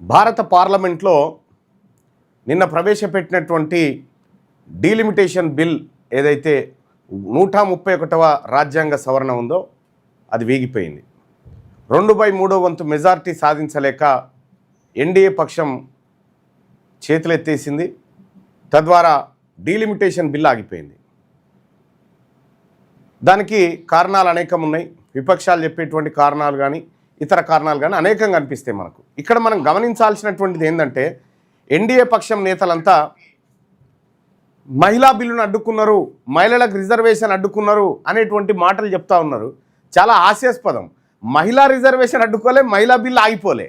భారత పార్లమెంట్లో నిన్న ప్రవేశపెట్టినటువంటి డీలిమిటేషన్ బిల్ ఏదైతే 131వ రాజ్యాంగ సవరణ ఉందో అది వీగిపోయింది. 2/3 వంతు మెజారిటీ సాధించలేక ఎన్డీఏ పక్షం చేతులెత్తేసింది. తద్వారా డీలిమిటేషన్ బిల్ ఆగిపోయింది. దానికి కారణాలు అనేకం ఉన్నాయి. విపక్షాలు చెప్పేటువంటి కారణాలు కానీ ఇతర కారణాలు కానీ అనేకం కనిపిస్తాయి మనకు. ఇక్కడ మనం గమనించాల్సినటువంటిది ఏంటంటే ఎన్డీఏ పక్షం నేతలంతా మహిళా బిల్లును అడ్డుకున్నారు, మహిళలకు రిజర్వేషన్ అడ్డుకున్నారు అనేటువంటి మాటలు చెప్తా ఉన్నారు. చాలా హాస్యాస్పదం. మహిళా రిజర్వేషన్ అడ్డుకోలే, మహిళా బిల్లు ఆగిపోలే.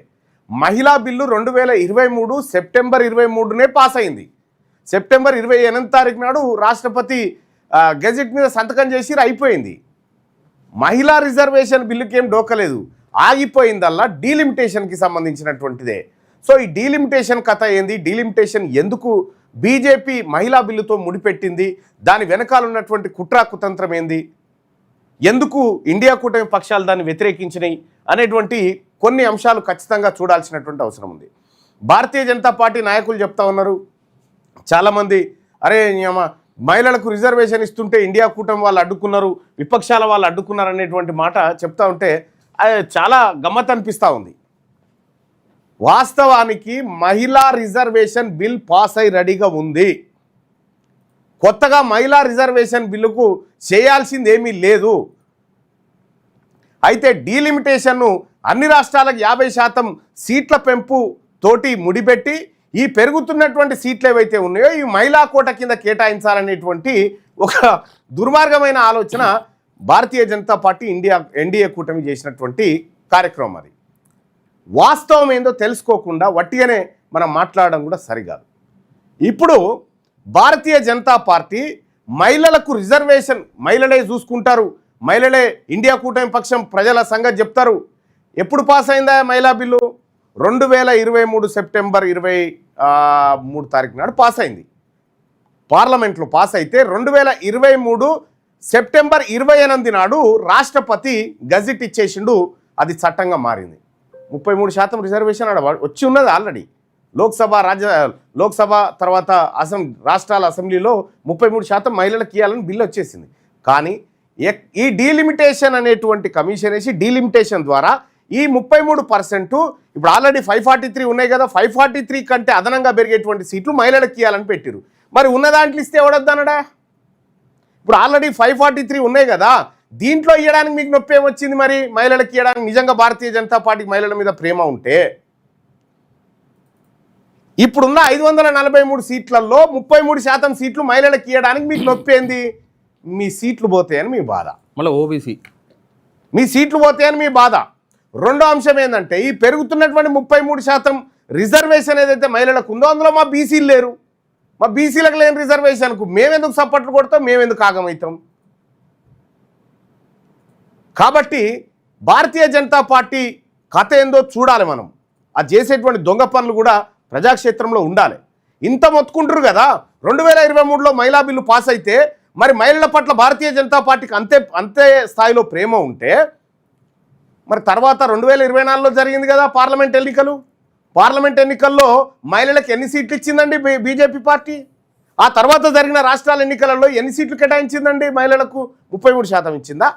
మహిళా బిల్లు 2023 సెప్టెంబర్ 23నే పాస్ అయింది. సెప్టెంబర్ 28 తారీఖు నాడు రాష్ట్రపతి గెజెట్ మీద సంతకం చేసి అయిపోయింది. మహిళా రిజర్వేషన్ బిల్లుకి ఏం డోకలేదు, ఆగిపోయిందల్లా డీలిమిటేషన్కి సంబంధించినటువంటిదే. సో ఈ డీలిమిటేషన్ కథ ఏంది, డీలిమిటేషన్ ఎందుకు బీజేపీ మహిళా బిల్లుతో ముడిపెట్టింది, దాని వెనకాల ఉన్నటువంటి కుట్రా కుతంత్రం ఏంది, ఎందుకు ఇండియా కూటమి పక్షాలు దాన్ని వ్యతిరేకించినాయి అనేటువంటి కొన్ని అంశాలు ఖచ్చితంగా చూడాల్సినటువంటి అవసరం ఉంది. భారతీయ జనతా పార్టీ నాయకులు చెప్తా ఉన్నారు చాలామంది, అరే మహిళలకు రిజర్వేషన్ ఇస్తుంటే ఇండియా కూటమి వాళ్ళు అడ్డుకున్నారు, విపక్షాల వాళ్ళు అడ్డుకున్నారు అనేటువంటి మాట చెప్తా ఉంటే చాలా గమ్మత్ అనిపిస్తూ ఉంది. వాస్తవానికి మహిళా రిజర్వేషన్ బిల్ పాస్ అయి రెడీగా ఉంది. కొత్తగా మహిళా రిజర్వేషన్ బిల్లుకు చేయాల్సింది ఏమీ లేదు. అయితే డీలిమిటేషన్ను అన్ని రాష్ట్రాలకు 50% సీట్ల పెంపు తోటి ముడిపెట్టి ఈ పెరుగుతున్నటువంటి సీట్లు ఏవైతే ఉన్నాయో ఈ మహిళా కోట కింద కేటాయించాలనేటువంటి ఒక దుర్మార్గమైన ఆలోచన భారతీయ జనతా పార్టీ ఎన్డీఏ కూటమి చేసినటువంటి కార్యక్రమం. అది వాస్తవం ఏందో తెలుసుకోకుండా వట్టిగానే మనం మాట్లాడడం కూడా సరికాదు. ఇప్పుడు భారతీయ జనతా పార్టీ మహిళలకు రిజర్వేషన్ మహిళలే చూసుకుంటారు, మహిళలే ఇండియా కూటమి పక్షం ప్రజల సంగతి చెప్తారు. ఎప్పుడు పాస్ అయిందా మహిళా బిల్లు? 2023 సెప్టెంబర్ 23 తారీఖు నాడు పాస్ అయింది. పార్లమెంట్లో పాస్ అయితే 2023 సెప్టెంబర్ 28 నాడు రాష్ట్రపతి గజెట్ ఇచ్చేసిండు, అది చట్టంగా మారింది. 33% రిజర్వేషన్ వచ్చి ఉన్నది ఆల్రెడీ. లోక్సభ తర్వాత రాష్ట్రాల అసెంబ్లీలో 33% మహిళలకు ఇవ్వాలని బిల్లు వచ్చేసింది. కానీ ఈ డీలిమిటేషన్ అనేటువంటి కమిషన్ వేసి డీలిమిటేషన్ ద్వారా ఈ 33% ఇప్పుడు ఆల్రెడీ 543 ఉన్నాయి కదా, 543 కంటే అదనంగా పెరిగేటువంటి సీట్లు మహిళలకు ఇవ్వాలని పెట్టిరు. మరి ఉన్న దాంట్లో ఇస్తే ఎవడొద్దనడా? ఇప్పుడు ఆల్రెడీ 543 ఉన్నాయి కదా, దీంట్లో ఇవ్వడానికి మీకు నొప్పి ఏమొచ్చింది? మరి మహిళలకు ఇవ్వడానికి నిజంగా భారతీయ జనతా పార్టీకి మహిళల మీద ప్రేమ ఉంటే ఇప్పుడున్న 543 సీట్లలో 33% సీట్లు మహిళలకు ఇవ్వడానికి మీకు నొప్పి ఏంది? మీ సీట్లు పోతాయని మీ బాధ. మళ్ళీ ఓబీసీ మీ సీట్లు పోతాయని మీ బాధ. రెండో అంశం ఏంటంటే ఈ పెరుగుతున్నటువంటి 33% రిజర్వేషన్ ఏదైతే మహిళలకు ఉందో అందులో మా బీసీలు లేరు. మా బీసీలకు లేని రిజర్వేషన్కు మేమెందుకు సపోర్ట్లు కొడతాం, మేమెందుకు ఆగమవుతాం? కాబట్టి భారతీయ జనతా పార్టీ కథ ఏందో చూడాలి మనం. అది చేసేటువంటి దొంగ పనులు కూడా ప్రజాక్షేత్రంలో ఉండాలి. ఇంత మొత్తుకుంటారు కదా, 2023లో మహిళా బిల్లు పాస్ అయితే మరి మహిళల పట్ల భారతీయ జనతా పార్టీకి అంతే స్థాయిలో ప్రేమ ఉంటే మరి తర్వాత 2024లో జరిగింది కదా పార్లమెంట్ ఎన్నికల్లో మహిళలకు ఎన్ని సీట్లు ఇచ్చిందండి బీజేపీ పార్టీ? ఆ తర్వాత జరిగిన రాష్ట్రాల ఎన్నికలలో ఎన్ని సీట్లు కేటాయించిందండి మహిళలకు? 33% ఇచ్చిందా?